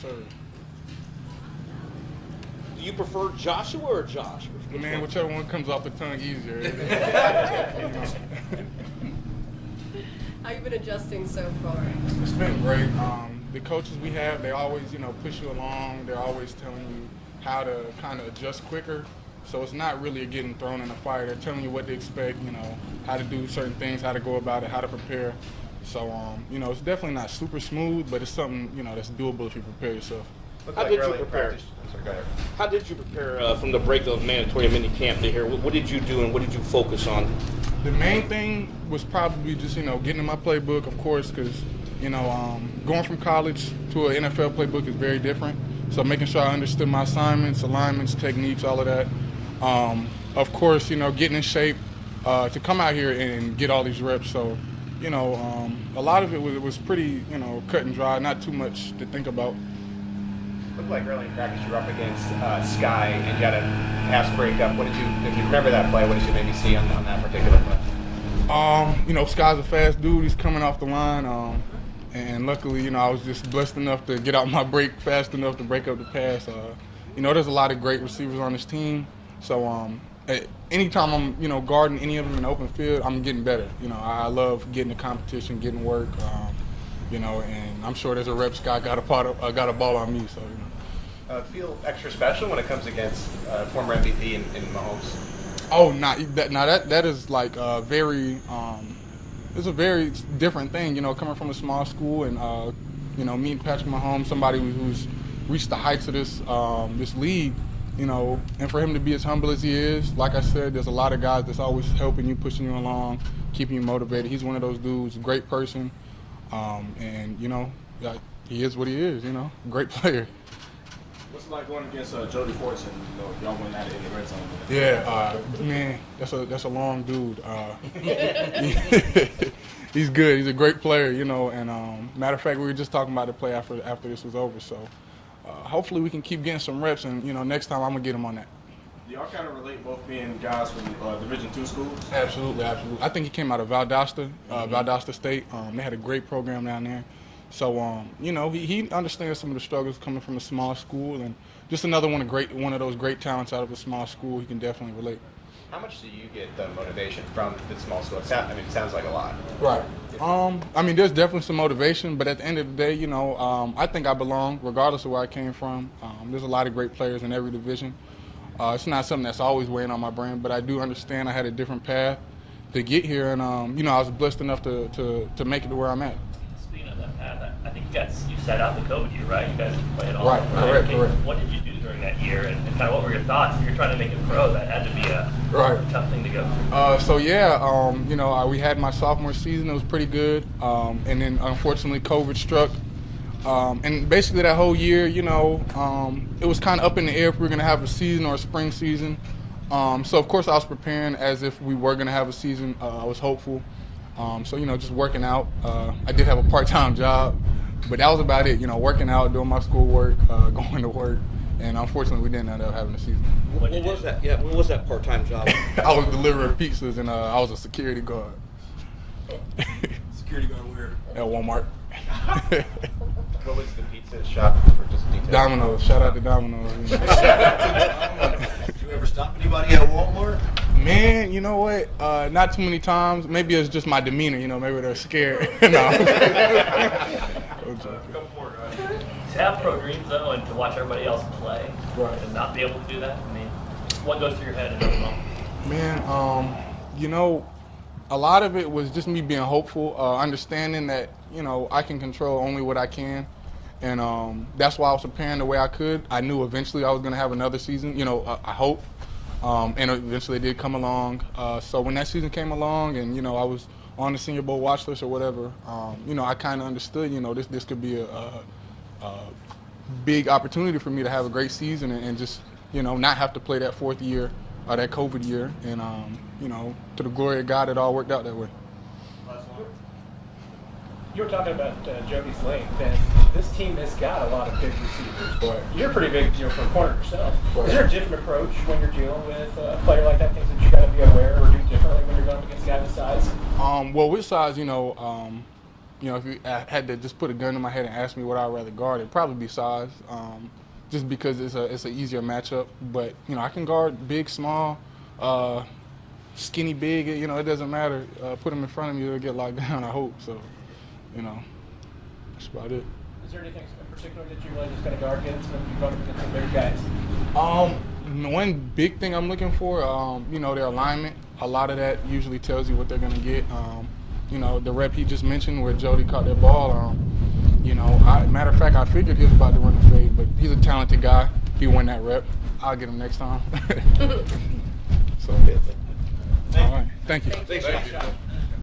sir. Do you prefer Joshua or Josh? Man, whichever one comes off the tongue easier. How you been adjusting so far? It's been great. The coaches we have, they always, push you along. They're always telling you how to kind of adjust quicker. So it's not really getting thrown in a fire. They're telling you what to expect, how to do certain things, how to go about it, how to prepare. So, it's definitely not super smooth, but it's something, that's doable if you prepare yourself. How did you prepare? How did you prepare from the break of mandatory mini camp to here? What did you do and what did you focus on? The main thing was probably just, getting in my playbook, of course, because, going from college to an NFL playbook is very different. So making sure I understood my assignments, alignments, techniques, all of that. Of course, getting in shape to come out here and get all these reps. So, a lot of it was pretty, cut and dry, not too much to think about. Looked like early in practice you were up against Sky and you had a pass breakup. If you remember that play, what did you maybe see on that particular play? Sky's a fast dude. He's coming off the line. And luckily, I was just blessed enough to get out my break fast enough to break up the pass. There's a lot of great receivers on this team. So anytime I'm, guarding any of them in the open field, I'm getting better. I love getting the competition, getting work. And I'm sure there's a rep Sky got a ball on me. So, Feel extra special when it comes against former MVP in Mahomes? Oh, that is like very. It's a very different thing, coming from a small school and meeting Patrick Mahomes, somebody who's reached the heights of this league, and for him to be as humble as he is, like I said, there's a lot of guys that's always helping you, pushing you along, keeping you motivated. He's one of those dudes, great person, and he is what he is, great player. What's it like going against Cody Fortune? Y'all went at it in the red zone. Yeah, man, that's a long dude. He's good. He's a great player, And matter of fact, we were just talking about the play after this was over. So hopefully we can keep getting some reps, and next time I'm gonna get him on that. Do y'all kind of relate both being guys from Division II schools? Absolutely. I think he came out of Valdosta State. They had a great program down there. So, he understands some of the struggles coming from a small school, and just another one of those great talents out of a small school. He can definitely relate. How much do you get the motivation from the small school? It sounds like a lot. Right. There's definitely some motivation, but at the end of the day, I think I belong regardless of where I came from. There's a lot of great players in every division. It's not something that's always weighing on my brain, but I do understand I had a different path to get here, and I was blessed enough to make it to where I'm at. I think you set out the code year, right? You guys play it all. Right, correct. What did you do during that year, and kind of what were your thoughts? If you're trying to make it pro, that had to be a tough thing to go through. We had my sophomore season. It was pretty good, and then unfortunately COVID struck. And basically that whole year, it was kind of up in the air if we were going to have a season or a spring season. So of course I was preparing as if we were going to have a season. I was hopeful. Just working out. I did have a part-time job, but that was about it. Working out, doing my schoolwork, going to work, and unfortunately, we didn't end up having a season. What was that? Yeah, what was that part-time job? I was delivering pizzas, and I was a security guard. Security guard where? At Walmart. What was the pizza shop for just details? Domino's. Shout out to Domino's. Did you ever stop anybody at Walmart? Man, you know what? Not too many times. Maybe it's just my demeanor. Maybe they're scared. To have pro dreams though, and to watch everybody else play, right, and not be able to do that. What goes through your head in those moments? Man, a lot of it was just me being hopeful, understanding that I can control only what I can, and that's why I was preparing the way I could. I knew eventually I was going to have another season. I hope. And eventually it did come along. So when that season came along and, I was on the Senior Bowl watch list or whatever, I kind of understood, this could be a big opportunity for me to have a great season and just, not have to play that fourth year, that COVID year. And, to the glory of God, it all worked out that way. You were talking about Jody's length, and this team has got a lot of big receivers. Right. You're pretty big, for a corner yourself. Right. Is there a different approach when you're dealing with a player like that? Things that you got to be aware or do differently when you're going against a guy with size? Well, with size, you know, if you had to just put a gun in my head and ask me what I'd rather guard, it'd probably be size, just because it's an easier matchup. But, you know, I can guard big, small, skinny, big. You know, it doesn't matter. Put them in front of me, it'll get locked down, I hope. So, you know, that's about it. Is there anything in particular that you really just going to guard against when you run up against some bigger guys? One big thing I'm looking for, you know, their alignment. A lot of that usually tells you what they're going to get. You know, the rep he just mentioned where Jody caught that ball, you know, matter of fact, I figured he was about to run the fade, but he's a talented guy. He won that rep. I'll get him next time. So, all right. Thank you. Thank you.